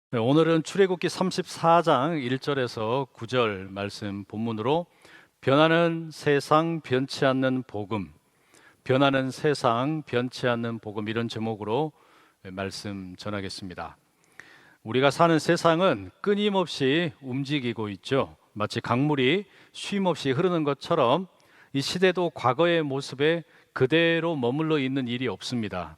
네, 오늘은 출애굽기 34장 1절에서 9절 말씀 본문으로 변하는 세상 변치 않는 복음, 변하는 세상 변치 않는 복음, 이런 제목으로 말씀 전하겠습니다. 우리가 사는 세상은 끊임없이 움직이고 있죠. 마치 강물이 쉼없이 흐르는 것처럼 이 시대도 과거의 모습에 그대로 머물러 있는 일이 없습니다.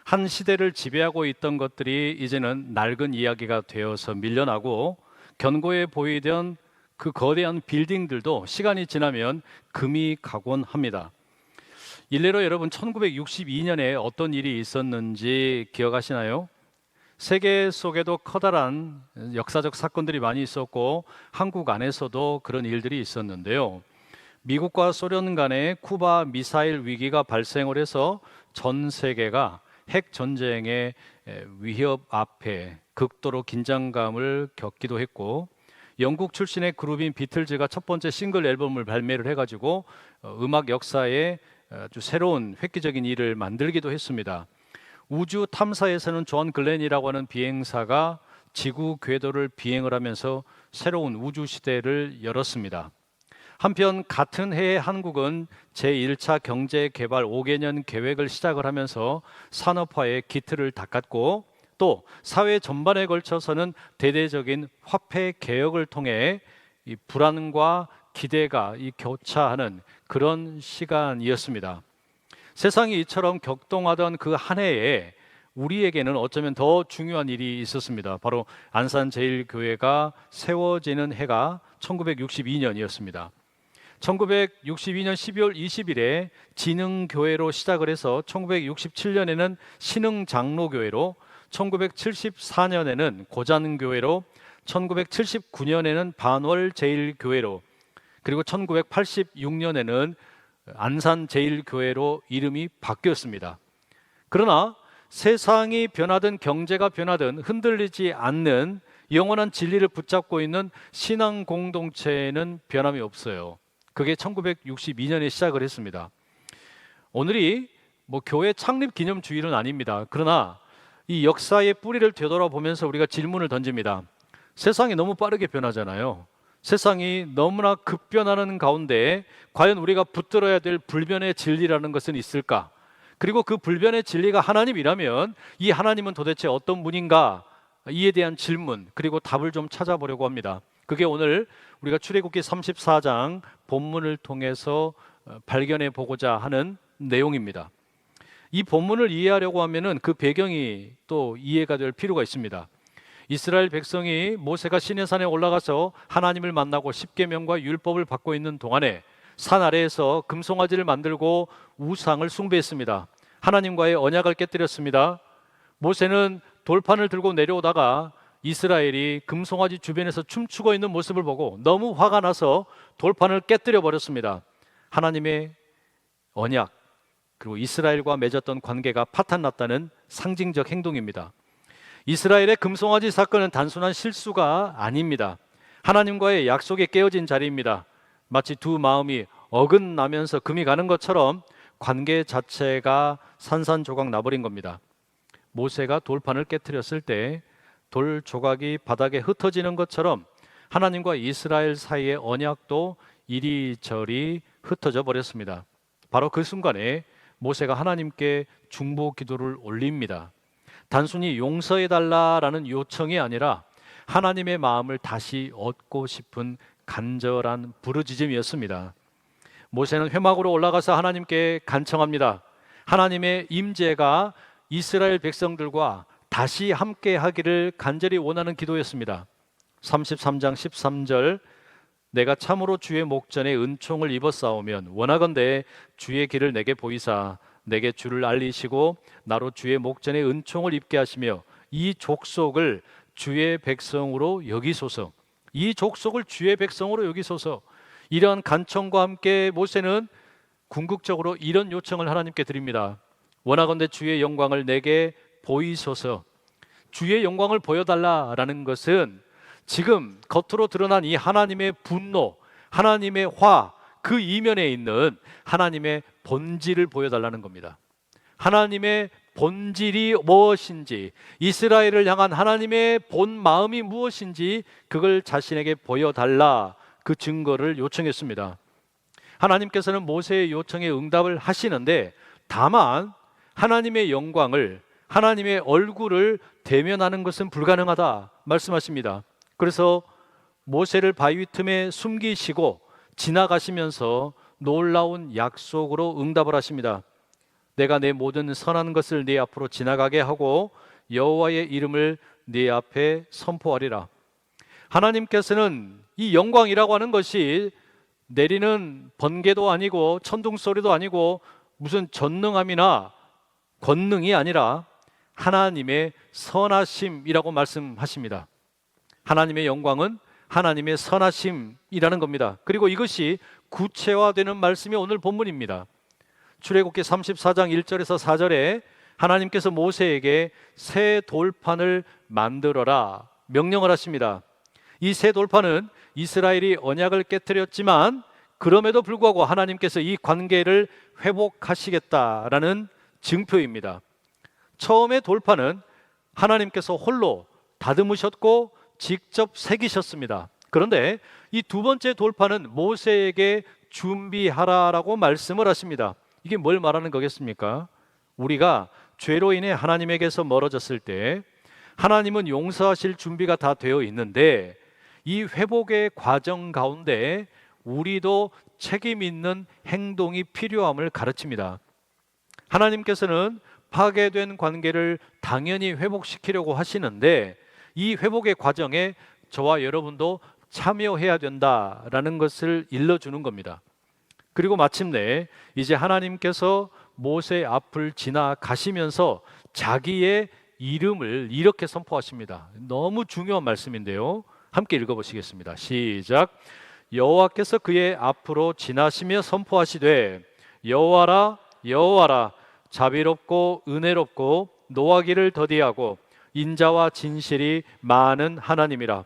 한 시대를 지배하고 있던 것들이 이제는 낡은 이야기가 되어서 밀려나고, 견고해 보이던 그 거대한 빌딩들도 시간이 지나면 금이 가곤 합니다. 일례로 여러분, 1962년에 어떤 일이 있었는지 기억하시나요? 세계 속에도 커다란 역사적 사건들이 많이 있었고, 한국 안에서도 그런 일들이 있었는데요. 미국과 소련 간의 쿠바 미사일 위기가 발생을 해서 전 세계가 핵 전쟁의 위협 앞에 극도로 긴장감을 겪기도 했고, 영국 출신의 그룹인 비틀즈가 첫 번째 싱글 앨범을 발매를 해가지고 음악 역사에 아주 새로운 획기적인 일을 만들기도 했습니다. 우주 탐사에서는 존 글렌이라고 하는 비행사가 지구 궤도를 비행을 하면서 새로운 우주 시대를 열었습니다. 한편 같은 해에 한국은 제1차 경제개발 5개년 계획을 시작을 하면서 산업화의 기틀을 닦았고, 또 사회 전반에 걸쳐서는 대대적인 화폐 개혁을 통해 이 불안과 기대가 교차하는 그런 시간이었습니다. 세상이 이처럼 격동하던 그 한 해에 우리에게는 어쩌면 더 중요한 일이 있었습니다. 바로 안산제일교회가 세워지는 해가 1962년이었습니다. 1962년 12월 20일에 진흥교회로 시작을 해서 1967년에는 신흥장로교회로, 1974년에는 고잔교회로, 1979년에는 반월제일교회로, 그리고 1986년에는 안산제일교회로 이름이 바뀌었습니다. 그러나 세상이 변하든 경제가 변하든 흔들리지 않는 영원한 진리를 붙잡고 있는 신앙 공동체에는 변함이 없어요. 그게 1962년에 시작을 했습니다. 오늘이 교회 창립 기념 주일은 아닙니다. 그러나 이 역사의 뿌리를 되돌아보면서 우리가 질문을 던집니다. 세상이 너무 빠르게 변하잖아요. 세상이 너무나 급변하는 가운데 과연 우리가 붙들어야 될 불변의 진리라는 것은 있을까? 그리고 그 불변의 진리가 하나님이라면 이 하나님은 도대체 어떤 분인가? 이에 대한 질문, 그리고 답을 좀 찾아보려고 합니다. 그게 오늘 우리가 출애굽기 34장 본문을 통해서 발견해 보고자 하는 내용입니다. 이 본문을 이해하려고 하면은 그 배경이 또 이해가 될 필요가 있습니다. 이스라엘 백성이 모세가 시내산에 올라가서 하나님을 만나고 십계명과 율법을 받고 있는 동안에 산 아래에서 금송아지를 만들고 우상을 숭배했습니다. 하나님과의 언약을 깨뜨렸습니다. 모세는 돌판을 들고 내려오다가 이스라엘이 금송아지 주변에서 춤추고 있는 모습을 보고 너무 화가 나서 돌판을 깨뜨려 버렸습니다. 하나님의 언약, 그리고 이스라엘과 맺었던 관계가 파탄났다는 상징적 행동입니다. 이스라엘의 금송아지 사건은 단순한 실수가 아닙니다. 하나님과의 약속이 깨어진 자리입니다. 마치 두 마음이 어긋나면서 금이 가는 것처럼 관계 자체가 산산조각 나버린 겁니다. 모세가 돌판을 깨뜨렸을 때 돌 조각이 바닥에 흩어지는 것처럼 하나님과 이스라엘 사이의 언약도 이리저리 흩어져 버렸습니다. 바로 그 순간에 모세가 하나님께 중보 기도를 올립니다. 단순히 용서해달라라는 요청이 아니라 하나님의 마음을 다시 얻고 싶은 간절한 부르짖음이었습니다. 모세는 회막으로 올라가서 하나님께 간청합니다. 하나님의 임재가 이스라엘 백성들과 다시 함께 하기를 간절히 원하는 기도였습니다. 33장 13절, 내가 참으로 주의 목전에 은총을 입었사오면 원하건대 주의 길을 내게 보이사 내게 주를 알리시고 나로 주의 목전에 은총을 입게 하시며 이 족속을 주의 백성으로 여기소서. 이 족속을 주의 백성으로 여기소서. 이러한 간청과 함께 모세는 궁극적으로 이런 요청을 하나님께 드립니다. 원하건대 주의 영광을 내게 보이소서. 주의 영광을 보여달라라는 것은 지금 겉으로 드러난 이 하나님의 분노, 하나님의 화, 그 이면에 있는 하나님의 본질을 보여달라는 겁니다. 하나님의 본질이 무엇인지, 이스라엘을 향한 하나님의 본 마음이 무엇인지 그걸 자신에게 보여달라, 그 증거를 요청했습니다. 하나님께서는 모세의 요청에 응답을 하시는데, 다만 하나님의 영광을, 하나님의 얼굴을 대면하는 것은 불가능하다 말씀하십니다. 그래서 모세를 바위 틈에 숨기시고 지나가시면서 놀라운 약속으로 응답을 하십니다. 내가 내 모든 선한 것을 네 앞으로 지나가게 하고 여호와의 이름을 네 앞에 선포하리라. 하나님께서는 이 영광이라고 하는 것이 내리는 번개도 아니고 천둥 소리도 아니고 무슨 전능함이나 권능이 아니라 하나님의 선하심이라고 말씀하십니다. 하나님의 영광은 하나님의 선하심이라는 겁니다. 그리고 이것이 구체화되는 말씀이 오늘 본문입니다. 출애굽기 34장 1절에서 4절에 하나님께서 모세에게 새 돌판을 만들어라 명령을 하십니다. 이 새 돌판은 이스라엘이 언약을 깨뜨렸지만 그럼에도 불구하고 하나님께서 이 관계를 회복하시겠다라는 증표입니다. 처음에 돌판은 하나님께서 홀로 다듬으셨고 직접 새기셨습니다. 그런데 이 두 번째 돌판은 모세에게 준비하라라고 말씀을 하십니다. 이게 뭘 말하는 거겠습니까? 우리가 죄로 인해 하나님에게서 멀어졌을 때 하나님은 용서하실 준비가 다 되어 있는데, 이 회복의 과정 가운데 우리도 책임 있는 행동이 필요함을 가르칩니다. 하나님께서는 파괴된 관계를 당연히 회복시키려고 하시는데, 이 회복의 과정에 저와 여러분도 참여해야 된다라는 것을 일러주는 겁니다. 그리고 마침내 이제 하나님께서 모세 앞을 지나가시면서 자기의 이름을 이렇게 선포하십니다. 너무 중요한 말씀인데요, 함께 읽어보시겠습니다. 시작. 여호와께서 그의 앞으로 지나시며 선포하시되 여호와라 여호와라, 자비롭고 은혜롭고 노하기를 더디하고 인자와 진실이 많은 하나님이라.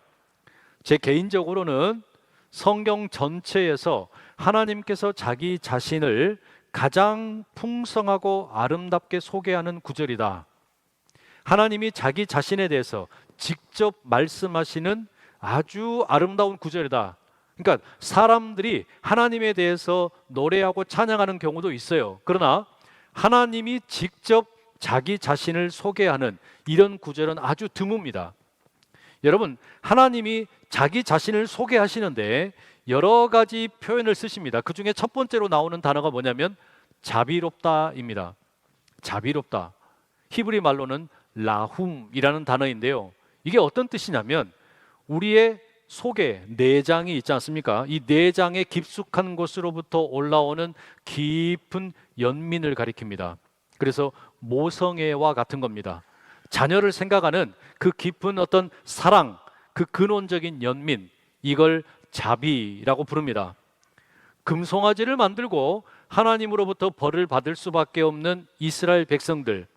제 개인적으로는 성경 전체에서 하나님께서 자기 자신을 가장 풍성하고 아름답게 소개하는 구절이다. 하나님이 자기 자신에 대해서 직접 말씀하시는 아주 아름다운 구절이다. 그러니까 사람들이 하나님에 대해서 노래하고 찬양하는 경우도 있어요. 그러나 하나님이 직접 자기 자신을 소개하는 이런 구절은 아주 드뭅니다. 여러분, 하나님이 자기 자신을 소개하시는데 여러 가지 표현을 쓰십니다. 그 중에 첫 번째로 나오는 단어가 뭐냐면 자비롭다입니다. 자비롭다. 히브리 말로는 라훔이라는 단어인데요, 이게 어떤 뜻이냐면 우리의 속에 내장이 있지 않습니까? 이 내장의 깊숙한 곳으로부터 올라오는 깊은 연민을 가리킵니다. 그래서 모성애와 같은 겁니다. 자녀를 생각하는 그 깊은 어떤 사랑, 그 근원적인 연민, 이걸 자비라고 부릅니다. 금송아지를 만들고 하나님으로부터 벌을 받을 수밖에 없는 이스라엘 백성들,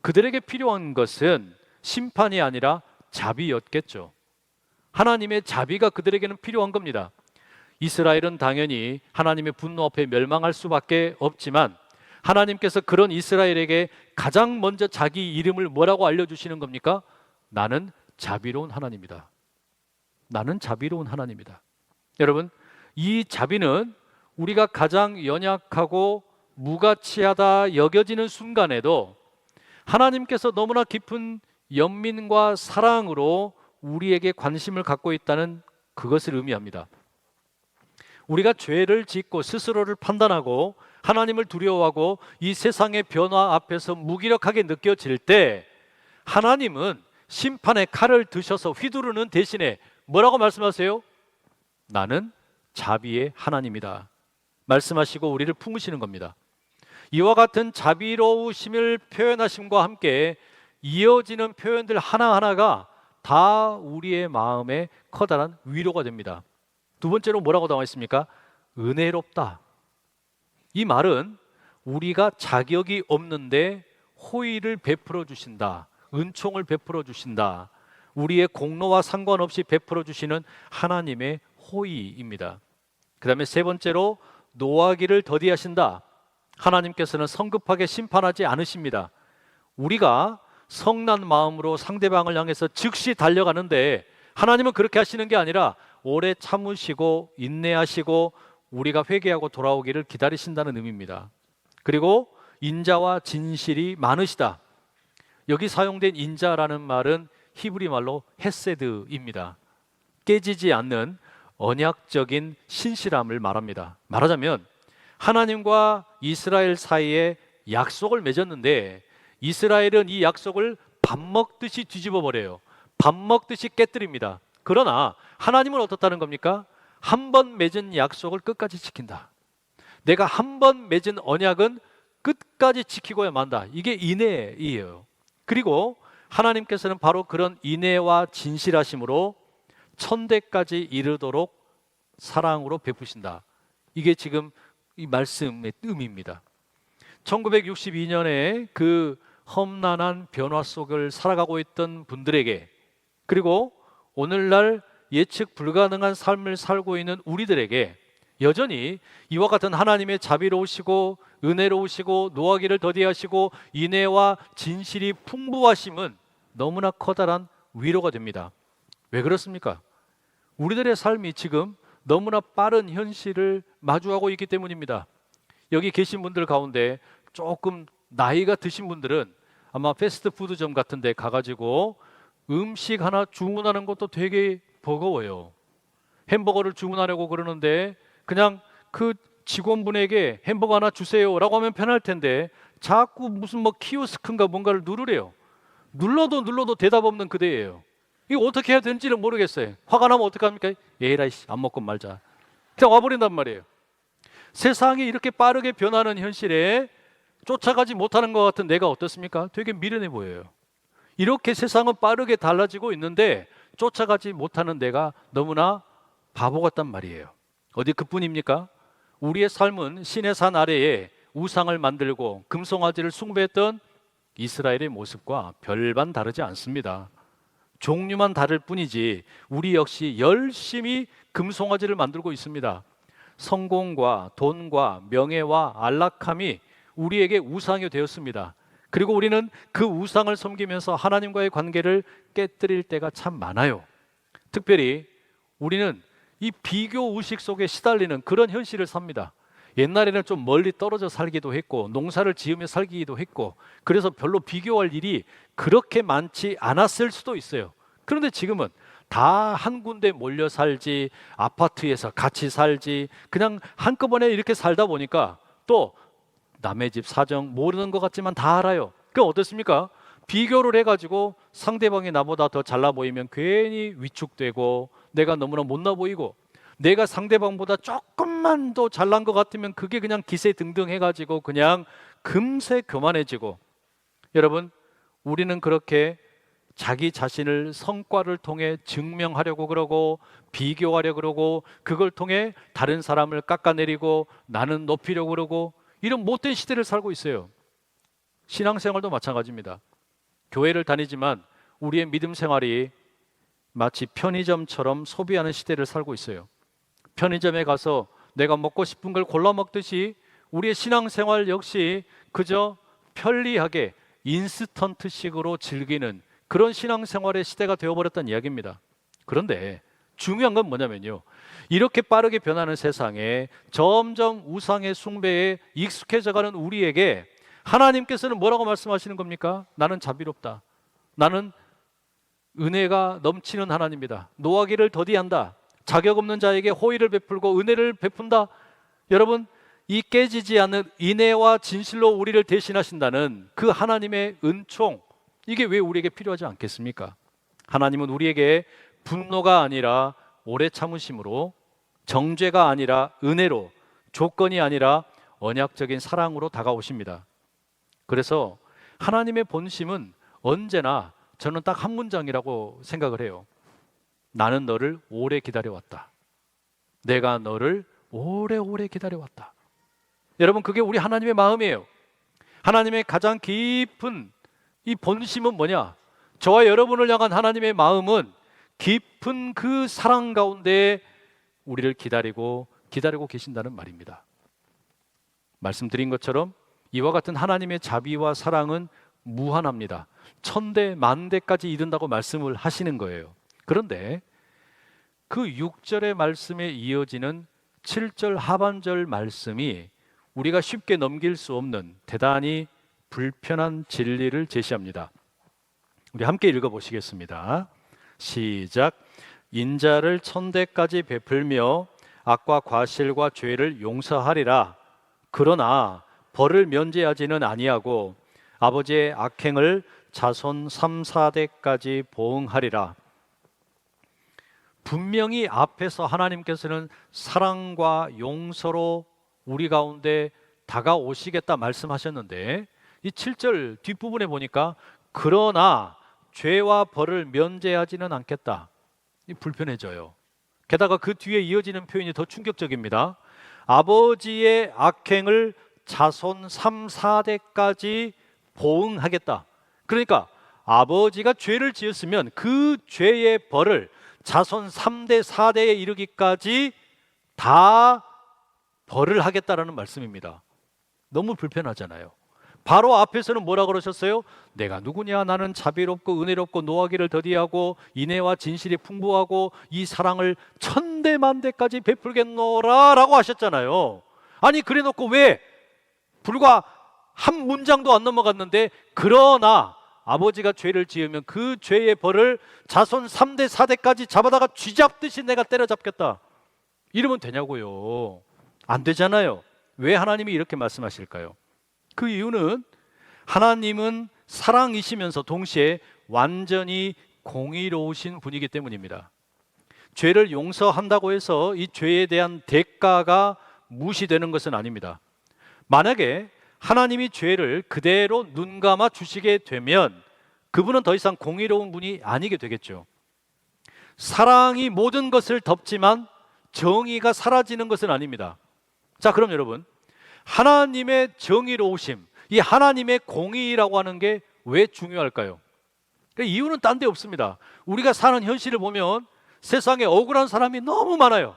그들에게 필요한 것은 심판이 아니라 자비였겠죠. 하나님의 자비가 그들에게는 필요한 겁니다. 이스라엘은 당연히 하나님의 분노 앞에 멸망할 수밖에 없지만 하나님께서 그런 이스라엘에게 가장 먼저 자기 이름을 뭐라고 알려주시는 겁니까? 나는 자비로운 하나님이다. 나는 자비로운 하나님이다. 여러분, 이 자비는 우리가 가장 연약하고 무가치하다 여겨지는 순간에도 하나님께서 너무나 깊은 연민과 사랑으로 우리에게 관심을 갖고 있다는 그것을 의미합니다. 우리가 죄를 짓고 스스로를 판단하고 하나님을 두려워하고 이 세상의 변화 앞에서 무기력하게 느껴질 때 하나님은 심판의 칼을 드셔서 휘두르는 대신에 뭐라고 말씀하세요? 나는 자비의 하나님이다 말씀하시고 우리를 품으시는 겁니다. 이와 같은 자비로우심을 표현하심과 함께 이어지는 표현들 하나하나가 다 우리의 마음에 커다란 위로가 됩니다. 두 번째로 뭐라고 나와 있습니까? 은혜롭다. 이 말은 우리가 자격이 없는데 호의를 베풀어 주신다, 은총을 베풀어 주신다, 우리의 공로와 상관없이 베풀어 주시는 하나님의 호의입니다. 그 다음에 세 번째로 노하기를 더디하신다. 하나님께서는 성급하게 심판하지 않으십니다. 우리가 성난 마음으로 상대방을 향해서 즉시 달려가는데 하나님은 그렇게 하시는 게 아니라 오래 참으시고 인내하시고 우리가 회개하고 돌아오기를 기다리신다는 의미입니다. 그리고 인자와 진실이 많으시다. 여기 사용된 인자라는 말은 히브리 말로 헤세드입니다. 깨지지 않는 언약적인 신실함을 말합니다. 말하자면 하나님과 이스라엘 사이에 약속을 맺었는데 이스라엘은 이 약속을 밥 먹듯이 뒤집어 버려요. 밥 먹듯이 깨뜨립니다. 그러나 하나님은 어떻다는 겁니까? 한 번 맺은 약속을 끝까지 지킨다. 내가 한 번 맺은 언약은 끝까지 지키고야 만다. 이게 인애이에요. 그리고 하나님께서는 바로 그런 인애와 진실하심으로 천대까지 이르도록 사랑으로 베푸신다. 이게 지금 이 말씀의 의미입니다. 1962년에 그 험난한 변화 속을 살아가고 있던 분들에게, 그리고 오늘날 예측 불가능한 삶을 살고 있는 우리들에게 여전히 이와 같은 하나님의 자비로우시고 은혜로우시고 노하기를 더디하시고 인애와 진실이 풍부하심은 너무나 커다란 위로가 됩니다. 왜 그렇습니까? 우리들의 삶이 지금 너무나 빠른 현실을 마주하고 있기 때문입니다. 여기 계신 분들 가운데 조금 나이가 드신 분들은 아마 패스트푸드점 같은 데 가가지고 음식 하나 주문하는 것도 되게 버거워요. 햄버거를 주문하려고 그러는데 그냥 그 직원분에게 햄버거 하나 주세요 라고 하면 편할 텐데 자꾸 무슨 뭐 키오스크인가 뭔가를 누르래요. 눌러도 대답 없는 그대예요. 이거 어떻게 해야 되는지를 모르겠어요. 화가 나면 어떡합니까? 에라이 씨, 안 먹고 말자. 그냥 와버린단 말이에요. 세상이 이렇게 빠르게 변하는 현실에 쫓아가지 못하는 것 같은 내가 어떻습니까? 되게 미련해 보여요. 이렇게 세상은 빠르게 달라지고 있는데 쫓아가지 못하는 내가 너무나 바보 같단 말이에요. 어디 그뿐입니까? 우리의 삶은 신의 산 아래에 우상을 만들고 금송아지를 숭배했던 이스라엘의 모습과 별반 다르지 않습니다. 종류만 다를 뿐이지 우리 역시 열심히 금송아지를 만들고 있습니다. 성공과 돈과 명예와 안락함이 우리에게 우상이 되었습니다. 그리고 우리는 그 우상을 섬기면서 하나님과의 관계를 깨뜨릴 때가 참 많아요. 특별히 우리는 이 비교 의식 속에 시달리는 그런 현실을 삽니다. 옛날에는 좀 멀리 떨어져 살기도 했고 농사를 지으며 살기도 했고 그래서 별로 비교할 일이 그렇게 많지 않았을 수도 있어요. 그런데 지금은 다 한 군데 몰려 살지, 아파트에서 같이 살지, 그냥 한꺼번에 이렇게 살다 보니까 또 남의 집 사정 모르는 것 같지만 다 알아요. 그럼 어떻습니까? 비교를 해가지고 상대방이 나보다 더 잘나 보이면 괜히 위축되고 내가 너무나 못나 보이고, 내가 상대방보다 조금만 더 잘난 것 같으면 그게 그냥 기세등등 해가지고 그냥 금세 교만해지고. 여러분, 우리는 그렇게 자기 자신을 성과를 통해 증명하려고 그러고 비교하려고 그러고 그걸 통해 다른 사람을 깎아내리고 나는 높이려고 그러고 이런 못된 시대를 살고 있어요. 신앙생활도 마찬가지입니다. 교회를 다니지만 우리의 믿음 생활이 마치 편의점처럼 소비하는 시대를 살고 있어요. 편의점에 가서 내가 먹고 싶은 걸 골라 먹듯이 우리의 신앙생활 역시 그저 편리하게 인스턴트식으로 즐기는 그런 신앙생활의 시대가 되어버렸다는 이야기입니다. 그런데 중요한 건 뭐냐면요, 이렇게 빠르게 변하는 세상에 점점 우상의 숭배에 익숙해져가는 우리에게 하나님께서는 뭐라고 말씀하시는 겁니까? 나는 자비롭다. 나는 은혜가 넘치는 하나님이다. 노하기를 더디한다. 자격 없는 자에게 호의를 베풀고 은혜를 베푼다. 여러분, 이 깨지지 않는 인애와 진실로 우리를 대신하신다는 그 하나님의 은총, 이게 왜 우리에게 필요하지 않겠습니까? 하나님은 우리에게 분노가 아니라 오래 참으심으로, 정죄가 아니라 은혜로, 조건이 아니라 언약적인 사랑으로 다가오십니다. 그래서 하나님의 본심은 언제나 저는 딱 한 문장이라고 생각을 해요. 나는 너를 오래 기다려왔다. 내가 너를 오래오래 기다려왔다. 여러분, 그게 우리 하나님의 마음이에요. 하나님의 가장 깊은 이 본심은 뭐냐? 저와 여러분을 향한 하나님의 마음은 깊은 그 사랑 가운데 우리를 기다리고 계신다는 말입니다. 말씀드린 것처럼 이와 같은 하나님의 자비와 사랑은 무한합니다. 천대 만대까지 이른다고 말씀을 하시는 거예요. 그런데 그 6절의 말씀에 이어지는 7절 하반절 말씀이 우리가 쉽게 넘길 수 없는 대단히 불편한 진리를 제시합니다. 우리 함께 읽어보시겠습니다. 시작. 인자를 천대까지 베풀며 악과 과실과 죄를 용서하리라. 그러나 벌을 면제하지는 아니하고 아버지의 악행을 자손 3, 4대까지 보응하리라. 분명히 앞에서 하나님께서는 사랑과 용서로 우리 가운데 다가오시겠다 말씀하셨는데, 이 7절 뒷부분에 보니까 그러나 죄와 벌을 면제하지는 않겠다. 불편해져요. 게다가 그 뒤에 이어지는 표현이 더 충격적입니다. 아버지의 악행을 자손 3, 4대까지 보응하겠다. 그러니까 아버지가 죄를 지었으면 그 죄의 벌을 자손 3대, 4대에 이르기까지 다 벌을 하겠다라는 말씀입니다. 너무 불편하잖아요. 바로 앞에서는 뭐라 그러셨어요? 내가 누구냐? 나는 자비롭고 은혜롭고 노하기를 더디하고 인애와 진실이 풍부하고 이 사랑을 천대만대까지 베풀겠노라 라고 하셨잖아요. 아니 그래놓고 왜 불과 한 문장도 안 넘어갔는데 그러나 아버지가 죄를 지으면 그 죄의 벌을 자손 3대 4대까지 잡아다가 쥐잡듯이 내가 때려잡겠다, 이러면 되냐고요. 안 되잖아요. 왜 하나님이 이렇게 말씀하실까요? 그 이유는 하나님은 사랑이시면서 동시에 완전히 공의로우신 분이기 때문입니다. 죄를 용서한다고 해서 이 죄에 대한 대가가 무시되는 것은 아닙니다. 만약에 하나님이 죄를 그대로 눈 감아 주시게 되면 그분은 더 이상 공의로운 분이 아니게 되겠죠. 사랑이 모든 것을 덮지만 정의가 사라지는 것은 아닙니다. 자, 그럼 여러분, 하나님의 정의로우심, 이 하나님의 공의라고 하는 게 왜 중요할까요? 이유는 딴 데 없습니다. 우리가 사는 현실을 보면 세상에 억울한 사람이 너무 많아요.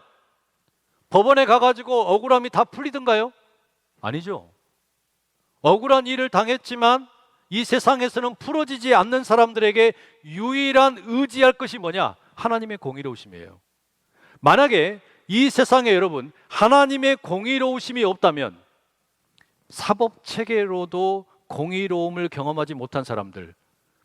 법원에 가가지고 억울함이 다 풀리던가요? 아니죠. 억울한 일을 당했지만 이 세상에서는 풀어지지 않는 사람들에게 유일한 의지할 것이 뭐냐? 하나님의 공의로우심이에요. 만약에 이 세상에 여러분 하나님의 공의로우심이 없다면 사법체계로도 공의로움을 경험하지 못한 사람들,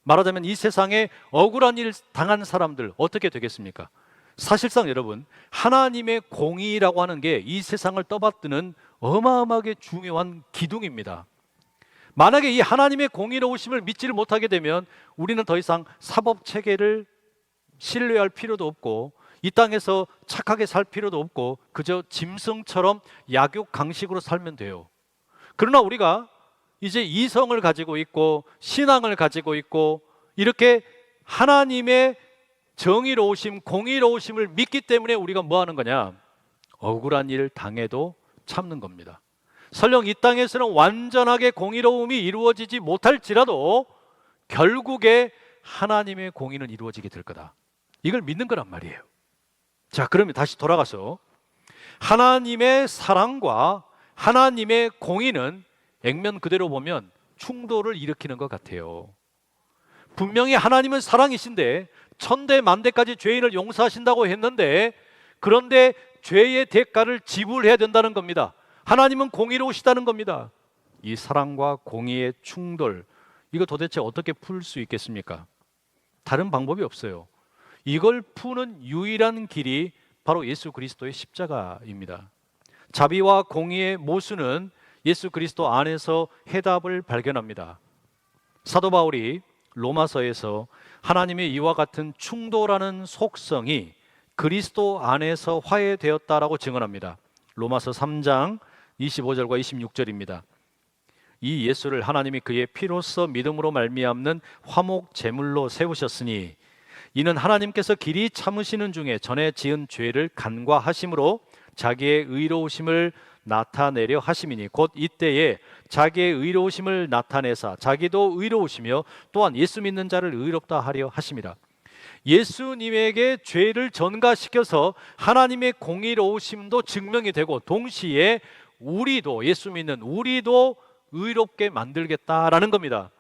말하자면 이 세상에 억울한 일 당한 사람들 어떻게 되겠습니까? 사실상 여러분 하나님의 공의라고 하는 게 이 세상을 떠받드는 어마어마하게 중요한 기둥입니다. 만약에 이 하나님의 공의로우심을 믿지를 못하게 되면 우리는 더 이상 사법체계를 신뢰할 필요도 없고 이 땅에서 착하게 살 필요도 없고 그저 짐승처럼 약육강식으로 살면 돼요. 그러나 우리가 이제 이성을 가지고 있고 신앙을 가지고 있고 이렇게 하나님의 정의로우심, 공의로우심을 믿기 때문에 우리가 뭐 하는 거냐? 억울한 일 당해도 참는 겁니다. 설령 이 땅에서는 완전하게 공의로움이 이루어지지 못할지라도 결국에 하나님의 공의는 이루어지게 될 거다. 이걸 믿는 거란 말이에요. 자, 그러면 다시 돌아가서 하나님의 사랑과 하나님의 공의는 액면 그대로 보면 충돌을 일으키는 것 같아요. 분명히 하나님은 사랑이신데 천대 만대까지 죄인을 용서하신다고 했는데 그런데 죄의 대가를 지불해야 된다는 겁니다. 하나님은 공의로우시다는 겁니다. 이 사랑과 공의의 충돌, 이거 도대체 어떻게 풀 수 있겠습니까? 다른 방법이 없어요. 이걸 푸는 유일한 길이 바로 예수 그리스도의 십자가입니다. 자비와 공의의 모순은 예수 그리스도 안에서 해답을 발견합니다. 사도 바울이 로마서에서 하나님의 이와 같은 충돌하는 속성이 그리스도 안에서 화해되었다라고 증언합니다. 로마서 3장 25절과 26절입니다. 이 예수를 하나님이 그의 피로써 믿음으로 말미암는 화목 제물로 세우셨으니 이는 하나님께서 길이 참으시는 중에 전에 지은 죄를 간과하심으로 자기의 의로우심을 나타내려 하심이니 곧 이때에 자기의 의로우심을 나타내사 자기도 의로우시며 또한 예수 믿는 자를 의롭다 하려 하심이라. 예수님에게 죄를 전가시켜서 하나님의 공의로우심도 증명이 되고 동시에 우리도 예수 믿는 우리도 의롭게 만들겠다라는 겁니다.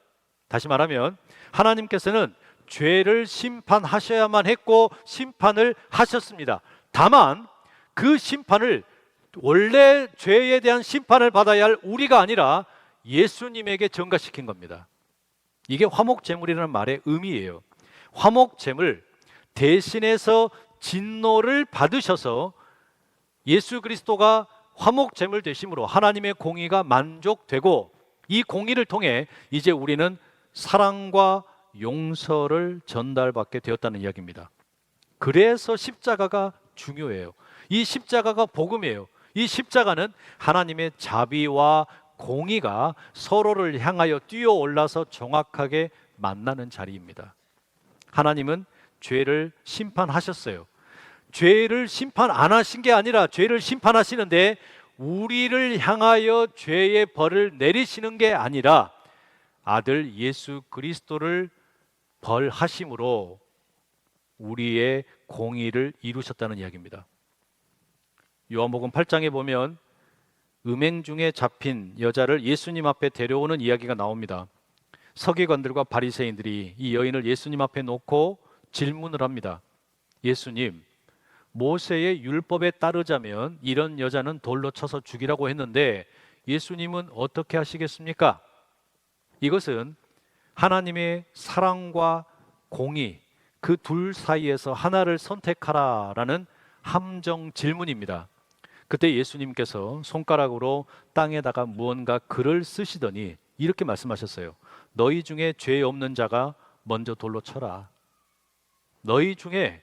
다시 말하면 하나님께서는 죄를 심판하셔야만 했고 심판을 하셨습니다. 다만 그 심판을 원래 죄에 대한 심판을 받아야 할 우리가 아니라 예수님에게 전가시킨 겁니다. 이게 화목제물이라는 말의 의미예요. 화목제물, 대신해서 진노를 받으셔서 예수 그리스도가 화목제물 되심으로 하나님의 공의가 만족되고, 이 공의를 통해 이제 우리는 사랑과 용서를 전달받게 되었다는 이야기입니다. 그래서 십자가가 중요해요. 이 십자가가 복음이에요. 이 십자가는 하나님의 자비와 공의가 서로를 향하여 뛰어올라서 정확하게 만나는 자리입니다. 하나님은 죄를 심판하셨어요. 죄를 심판 안 하신 게 아니라 죄를 심판하시는데, 우리를 향하여 죄의 벌을 내리시는 게 아니라 아들 예수 그리스도를 벌하심으로 우리의 공의를 이루셨다는 이야기입니다. 요한복음 8장에 보면 음행 중에 잡힌 여자를 예수님 앞에 데려오는 이야기가 나옵니다. 서기관들과 바리새인들이 이 여인을 예수님 앞에 놓고 질문을 합니다. 예수님, 모세의 율법에 따르자면 이런 여자는 돌로 쳐서 죽이라고 했는데 예수님은 어떻게 하시겠습니까? 이것은 하나님의 사랑과 공의, 그 둘 사이에서 하나를 선택하라라는 함정 질문입니다. 그때 예수님께서 손가락으로 땅에다가 무언가 글을 쓰시더니 이렇게 말씀하셨어요. 너희 중에 죄 없는 자가 먼저 돌로 쳐라. 너희 중에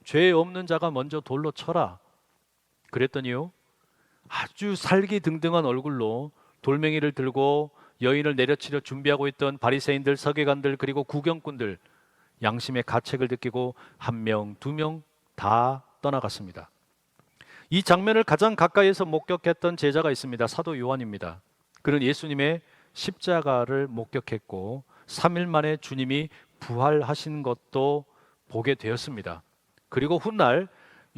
죄 없는 자가 먼저 돌로 쳐라. 그랬더니요, 아주 살기등등한 얼굴로 돌멩이를 들고 여인을 내려치려 준비하고 있던 바리새인들, 서기관들, 그리고 구경꾼들, 양심의 가책을 느끼고 한 명, 두 명 다 떠나갔습니다. 이 장면을 가장 가까이에서 목격했던 제자가 있습니다. 사도 요한입니다. 그는 예수님의 십자가를 목격했고 3일 만에 주님이 부활하신 것도 보게 되었습니다. 그리고 훗날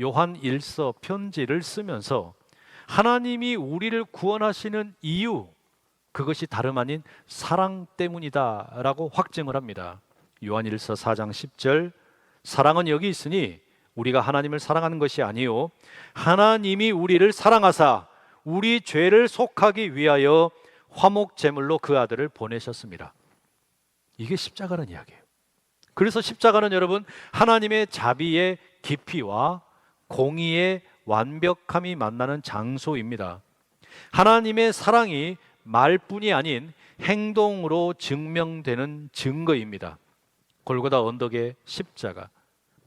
요한 1서 편지를 쓰면서 하나님이 우리를 구원하시는 이유, 그것이 다름 아닌 사랑 때문이다 라고 확증을 합니다. 요한 1서 4장 10절, 사랑은 여기 있으니 우리가 하나님을 사랑하는 것이 아니요 하나님이 우리를 사랑하사 우리 죄를 속하기 위하여 화목제물로 그 아들을 보내셨습니다. 이게 십자가라는 이야기예요. 그래서 십자가는 여러분, 하나님의 자비의 깊이와 공의의 완벽함이 만나는 장소입니다. 하나님의 사랑이 말뿐이 아닌 행동으로 증명되는 증거입니다. 골고다 언덕의 십자가,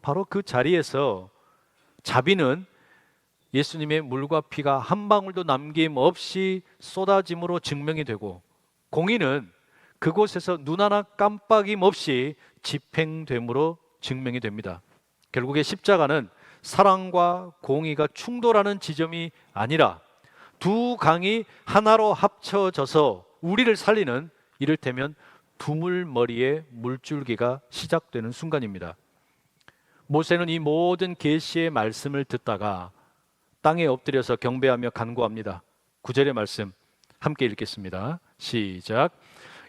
바로 그 자리에서 자비는 예수님의 물과 피가 한 방울도 남김없이 쏟아짐으로 증명이 되고, 공의는 그곳에서 눈 하나 깜빡임 없이 집행됨으로 증명이 됩니다. 결국에 십자가는 사랑과 공의가 충돌하는 지점이 아니라 두 강이 하나로 합쳐져서 우리를 살리는, 이를테면 두물머리의 물줄기가 시작되는 순간입니다. 모세는 이 모든 계시의 말씀을 듣다가 땅에 엎드려서 경배하며 간구합니다. 9절의 말씀 함께 읽겠습니다. 시작.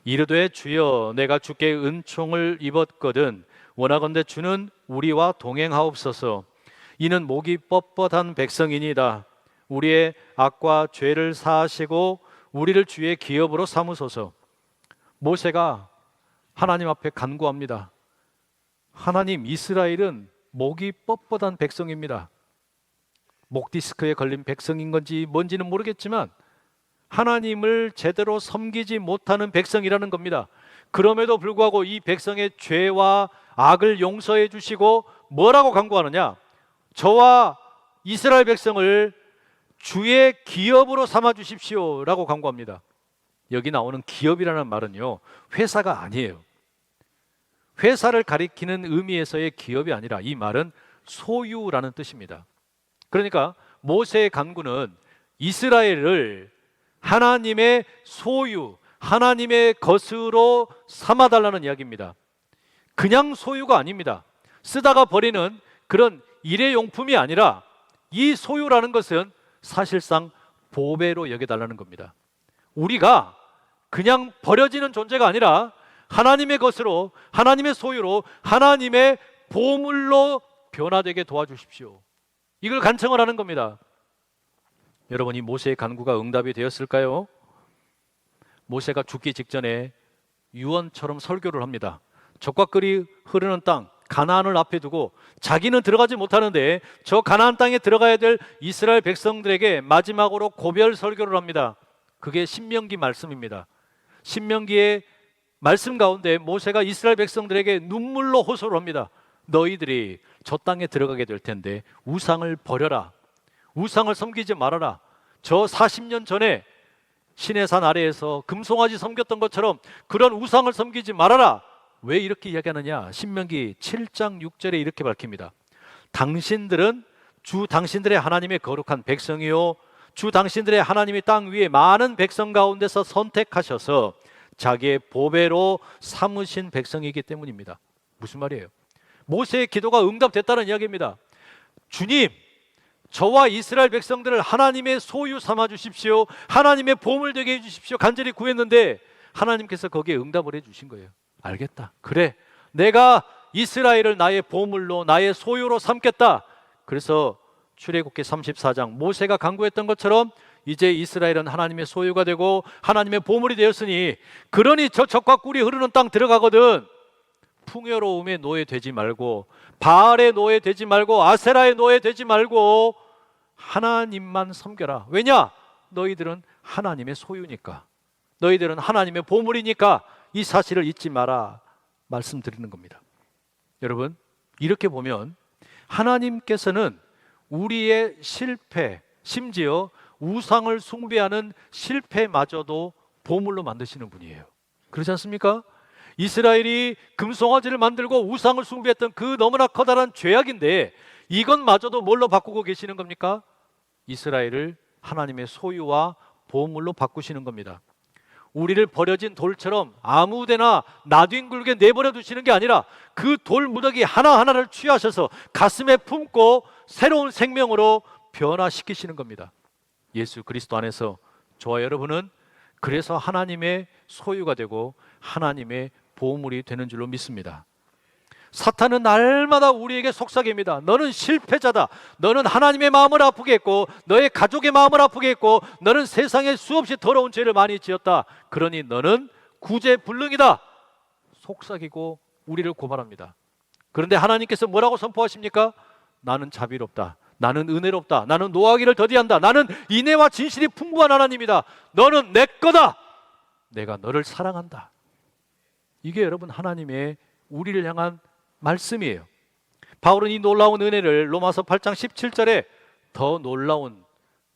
이르되 주여, 내가 주께 은총을 입었거든 원하건대 주는 우리와 동행하옵소서. 이는 목이 뻣뻣한 백성이니이다. 우리의 악과 죄를 사하시고 우리를 주의 기업으로 삼으소서. 모세가 하나님 앞에 간구합니다. 하나님, 이스라엘은 목이 뻣뻣한 백성입니다. 목 디스크에 걸린 백성인 건지 뭔지는 모르겠지만 하나님을 제대로 섬기지 못하는 백성이라는 겁니다. 그럼에도 불구하고 이 백성의 죄와 악을 용서해 주시고 뭐라고 간구하느냐? 저와 이스라엘 백성을 주의 기업으로 삼아 주십시오 라고 간구합니다. 여기 나오는 기업이라는 말은요, 회사가 아니에요. 회사를 가리키는 의미에서의 기업이 아니라 이 말은 소유라는 뜻입니다. 그러니까 모세의 간구는 이스라엘을 하나님의 소유, 하나님의 것으로 삼아달라는 이야기입니다. 그냥 소유가 아닙니다. 쓰다가 버리는 그런 일회용품이 아니라 이 소유라는 것은 사실상 보배로 여겨달라는 겁니다. 우리가 그냥 버려지는 존재가 아니라 하나님의 것으로, 하나님의 소유로, 하나님의 보물로 변화되게 도와주십시오. 이걸 간청을 하는 겁니다. 여러분, 이 모세의 간구가 응답이 되었을까요? 모세가 죽기 직전에 유언처럼 설교를 합니다. 젖과 꿀이 흐르는 땅 가나안을 앞에 두고 자기는 들어가지 못하는데 저 가나안 땅에 들어가야 될 이스라엘 백성들에게 마지막으로 고별 설교를 합니다. 그게 신명기 말씀입니다. 신명기의 말씀 가운데 모세가 이스라엘 백성들에게 눈물로 호소를 합니다. 너희들이 저 땅에 들어가게 될 텐데 우상을 버려라. 우상을 섬기지 말아라. 저 40년 전에 시내산 아래에서 금송아지 섬겼던 것처럼 그런 우상을 섬기지 말아라. 왜 이렇게 이야기하느냐? 신명기 7장 6절에 이렇게 밝힙니다. 당신들은 주 당신들의 하나님의 거룩한 백성이요 주 당신들의 하나님이 땅 위에 많은 백성 가운데서 선택하셔서 자기의 보배로 삼으신 백성이기 때문입니다. 무슨 말이에요? 모세의 기도가 응답됐다는 이야기입니다. 주님, 저와 이스라엘 백성들을 하나님의 소유 삼아 주십시오. 하나님의 보물 되게 해 주십시오. 간절히 구했는데 하나님께서 거기에 응답을 해 주신 거예요. 알겠다. 그래, 내가 이스라엘을 나의 보물로 나의 소유로 삼겠다. 그래서 출애굽기 34장 모세가 간구했던 것처럼 이제 이스라엘은 하나님의 소유가 되고 하나님의 보물이 되었으니 그러니 저 젖과 꿀이 흐르는 땅 들어가거든 풍요로움의 노예 되지 말고 바알의 노예 되지 말고 아세라의 노예 되지 말고 하나님만 섬겨라. 왜냐? 너희들은 하나님의 소유니까, 너희들은 하나님의 보물이니까 이 사실을 잊지 마라 말씀드리는 겁니다. 여러분, 이렇게 보면 하나님께서는 우리의 실패, 심지어 우상을 숭배하는 실패마저도 보물로 만드시는 분이에요. 그렇지 않습니까? 이스라엘이 금송아지를 만들고 우상을 숭배했던 그 너무나 커다란 죄악인데 이것마저도 뭘로 바꾸고 계시는 겁니까? 이스라엘을 하나님의 소유와 보물로 바꾸시는 겁니다. 우리를 버려진 돌처럼 아무데나 나뒹굴게 내버려 두시는 게 아니라 그 돌무더기 하나하나를 취하셔서 가슴에 품고 새로운 생명으로 변화시키시는 겁니다. 예수 그리스도 안에서 저와 여러분은 그래서 하나님의 소유가 되고 하나님의 보물이 되는 줄로 믿습니다. 사탄은 날마다 우리에게 속삭입니다. 너는 실패자다. 너는 하나님의 마음을 아프게 했고 너의 가족의 마음을 아프게 했고 너는 세상에 수없이 더러운 죄를 많이 지었다. 그러니 너는 구제불능이다. 속삭이고 우리를 고발합니다. 그런데 하나님께서 뭐라고 선포하십니까? 나는 자비롭다. 나는 은혜롭다. 나는 노하기를 더디한다. 나는 인애와 진실이 풍부한 하나님이다. 너는 내 거다. 내가 너를 사랑한다. 이게 여러분 하나님의 우리를 향한 말씀이에요. 바울은 이 놀라운 은혜를 로마서 8장 17절에 더 놀라운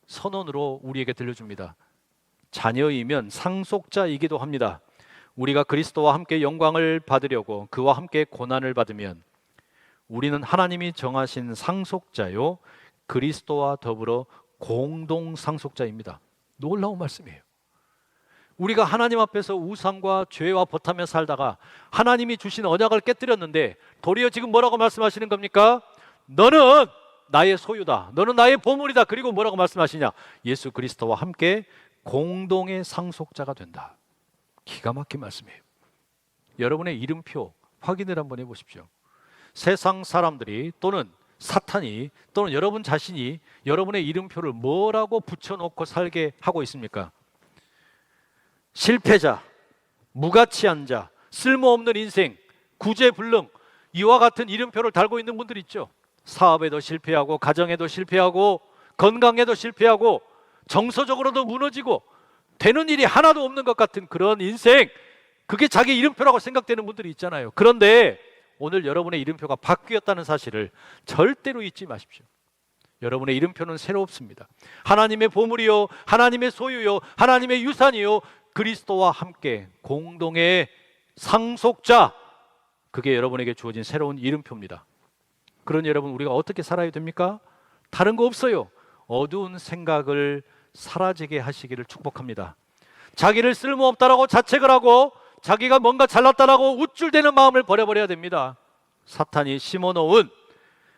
선언으로 우리에게 들려줍니다. 자녀이면 상속자이기도 합니다. 우리가 그리스도와 함께 영광을 받으려고 그와 함께 고난을 받으면 우리는 하나님이 정하신 상속자요 그리스도와 더불어 공동 상속자입니다. 놀라운 말씀이에요. 우리가 하나님 앞에서 우상과 죄와 버타며 살다가 하나님이 주신 언약을 깨뜨렸는데 도리어 지금 뭐라고 말씀하시는 겁니까? 너는 나의 소유다. 너는 나의 보물이다. 그리고 뭐라고 말씀하시냐? 예수 그리스도와 함께 공동의 상속자가 된다. 기가 막힌 말씀이에요. 여러분의 이름표 확인을 한번 해보십시오. 세상 사람들이 또는 사탄이 또는 여러분 자신이 여러분의 이름표를 뭐라고 붙여놓고 살게 하고 있습니까? 실패자, 무가치한 자, 쓸모없는 인생, 구제불능, 이와 같은 이름표를 달고 있는 분들 있죠. 사업에도 실패하고 가정에도 실패하고 건강에도 실패하고 정서적으로도 무너지고 되는 일이 하나도 없는 것 같은 그런 인생, 그게 자기 이름표라고 생각되는 분들이 있잖아요. 그런데 오늘 여러분의 이름표가 바뀌었다는 사실을 절대로 잊지 마십시오. 여러분의 이름표는 새롭습니다. 하나님의 보물이요, 하나님의 소유요, 하나님의 유산이요, 그리스도와 함께 공동의 상속자, 그게 여러분에게 주어진 새로운 이름표입니다. 그런 여러분, 우리가 어떻게 살아야 됩니까? 다른 거 없어요. 어두운 생각을 사라지게 하시기를 축복합니다. 자기를 쓸모없다라고 자책을 하고 자기가 뭔가 잘났다라고 우쭐대는 마음을 버려버려야 됩니다. 사탄이 심어놓은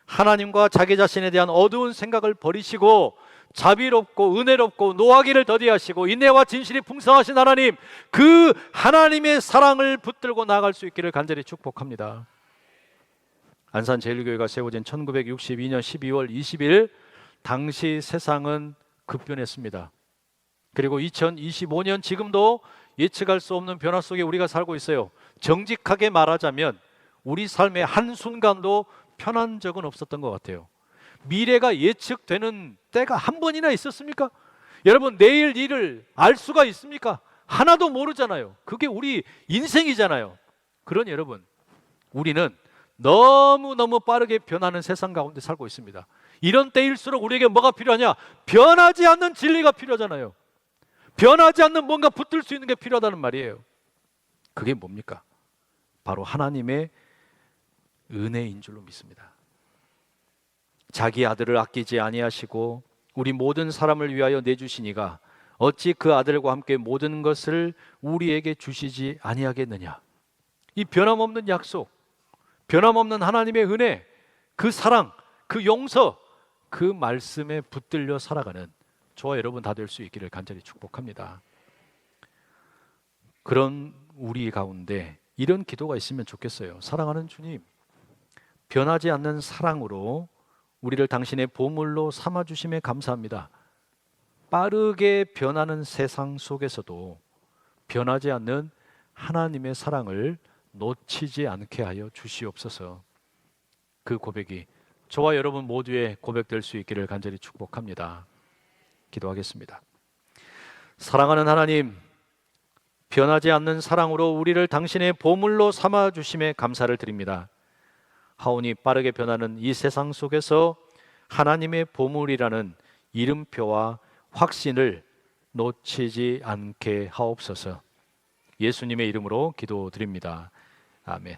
하나님과 자기 자신에 대한 어두운 생각을 버리시고 자비롭고 은혜롭고 노하기를 더디하시고 인내와 진실이 풍성하신 하나님, 그 하나님의 사랑을 붙들고 나아갈 수 있기를 간절히 축복합니다. 안산제일교회가 세워진 1962년 12월 20일, 당시 세상은 급변했습니다. 그리고 2025년 지금도 예측할 수 없는 변화 속에 우리가 살고 있어요. 정직하게 말하자면 우리 삶의 한순간도 편한 적은 없었던 것 같아요. 미래가 예측되는 때가 한 번이나 있었습니까? 여러분, 내일 일을 알 수가 있습니까? 하나도 모르잖아요. 그게 우리 인생이잖아요. 그러니 여러분, 우리는 너무너무 빠르게 변하는 세상 가운데 살고 있습니다. 이런 때일수록 우리에게 뭐가 필요하냐? 변하지 않는 진리가 필요하잖아요. 변하지 않는 뭔가 붙들 수 있는 게 필요하다는 말이에요. 그게 뭡니까? 바로 하나님의 은혜인 줄로 믿습니다. 자기 아들을 아끼지 아니하시고 우리 모든 사람을 위하여 내주시니가 어찌 그 아들과 함께 모든 것을 우리에게 주시지 아니하겠느냐. 이 변함없는 약속, 변함없는 하나님의 은혜, 그 사랑, 그 용서, 그 말씀에 붙들려 살아가는 저와 여러분 다 될 수 있기를 간절히 축복합니다. 그런 우리 가운데 이런 기도가 있으면 좋겠어요. 사랑하는 주님, 변하지 않는 사랑으로 우리를 당신의 보물로 삼아주심에 감사합니다. 빠르게 변하는 세상 속에서도 변하지 않는 하나님의 사랑을 놓치지 않게 하여 주시옵소서. 그 고백이 저와 여러분 모두의 고백될 수 있기를 간절히 축복합니다. 기도하겠습니다. 사랑하는 하나님, 변하지 않는 사랑으로 우리를 당신의 보물로 삼아주심에 감사를 드립니다. 하오니 빠르게 변하는 이 세상 속에서 하나님의 보물이라는 이름표와 확신을 놓치지 않게 하옵소서. 예수님의 이름으로 기도드립니다. 아멘.